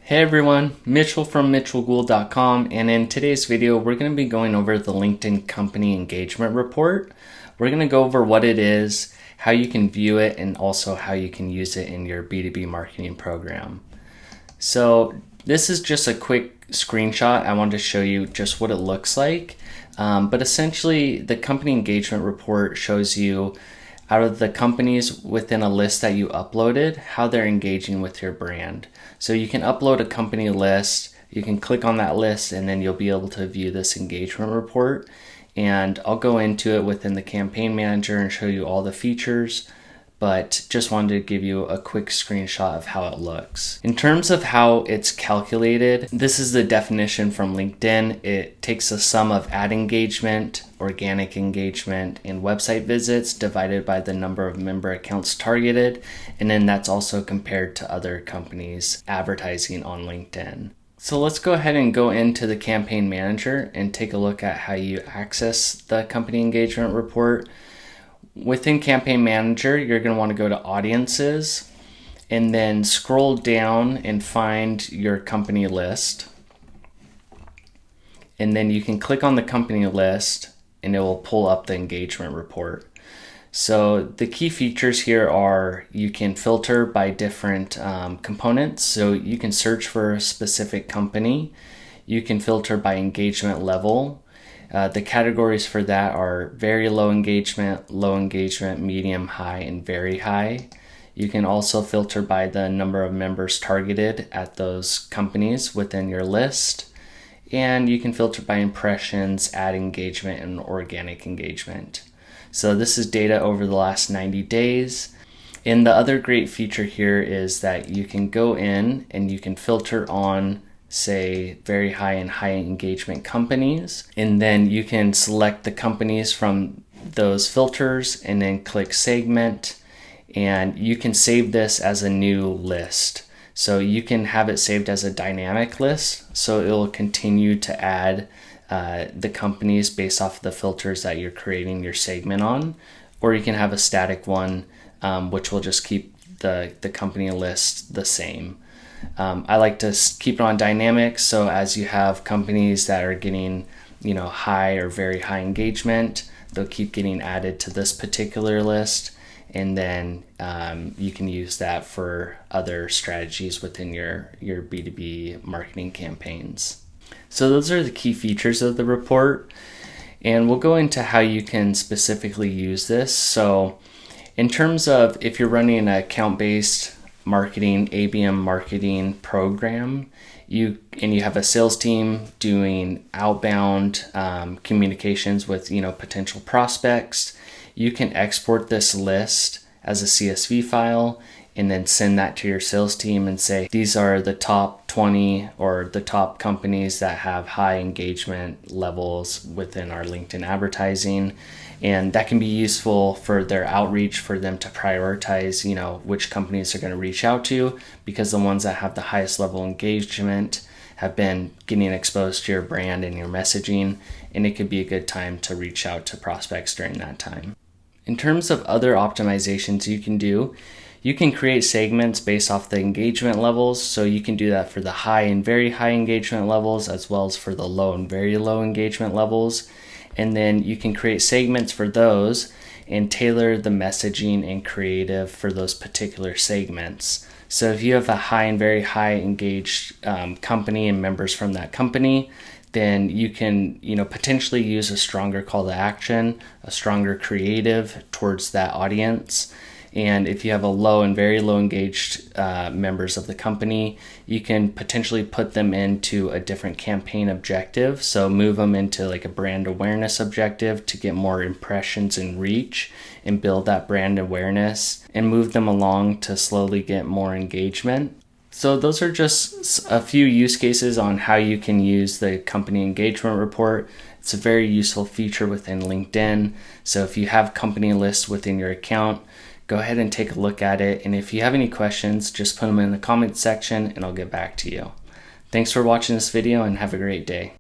Hey everyone, Mitchell from mitchellgould.com, and in today's video we're going to be going over the LinkedIn Company Engagement Report. We're going to go over what it is, how you can view it, and also how you can use it in your B2B marketing program. So this is just a quick screenshot. I wanted to show you just what it looks like, but essentially the Company Engagement Report shows you out of the companies within a list that you uploaded, how they're engaging with your brand. So you can upload a company list, you can click on that list, and then you'll be able to view this engagement report. And I'll go into it within the campaign manager and show you all the features, but just wanted to give you a quick screenshot of how it looks. In terms of how it's calculated, this is the definition from LinkedIn. It takes the sum of ad engagement, organic engagement, and website visits divided by the number of member accounts targeted, and then that's also compared to other companies advertising on LinkedIn. So let's go ahead and go into the campaign manager and take a look at how you access the company engagement report. Within Campaign Manager, you're going to want to go to Audiences and then scroll down and find your company list. And then you can click on the company list and it will pull up the engagement report. So the key features here are you can filter by different components. So you can search for a specific company. You can filter by engagement level. The categories for that are very low engagement, medium, high, and very high. You can also filter by the number of members targeted at those companies within your list. And you can filter by impressions, ad engagement, and organic engagement. So this is data over the last 90 days. And the other great feature here is that you can go in and you can filter on, say, very high and high engagement companies, and then you can select the companies from those filters and then click segment, and you can save this as a new list. So you can have it saved as a dynamic list, so it will continue to add the companies based off of the filters that you're creating your segment on, or you can have a static one which will just keep the company list the same. I like to keep it on dynamic, so as you have companies that are getting high or very high engagement, they'll keep getting added to this particular list, and then you can use that for other strategies within your B2B marketing campaigns. So those are the key features of the report, and we'll go into how you can specifically use this. So in terms of if you're running an account-based marketing, ABM marketing program, you have a sales team doing outbound communications with potential prospects, you can export this list as a CSV file and then send that to your sales team and say, these are the top 20 or the top companies that have high engagement levels within our LinkedIn advertising. And that can be useful for their outreach, for them to prioritize, which companies they're going to reach out to, because the ones that have the highest level engagement have been getting exposed to your brand and your messaging, and it could be a good time to reach out to prospects during that time. In terms of other optimizations you can do, you can create segments based off the engagement levels. So you can do that for the high and very high engagement levels, as well as for the low and very low engagement levels. And then you can create segments for those and tailor the messaging and creative for those particular segments. So if you have a high and very high engaged company and members from that company, then you can potentially use a stronger call to action, a stronger creative towards that audience. And if you have a low and very low engaged members of the company, you can potentially put them into a different campaign objective. So move them into like a brand awareness objective to get more impressions and reach and build that brand awareness, and move them along to slowly get more engagement. So those are just a few use cases on how you can use the company engagement report. It's a very useful feature within LinkedIn. So if you have company lists within your account, go ahead and take a look at it. And if you have any questions, just put them in the comment section and I'll get back to you. Thanks for watching this video and have a great day.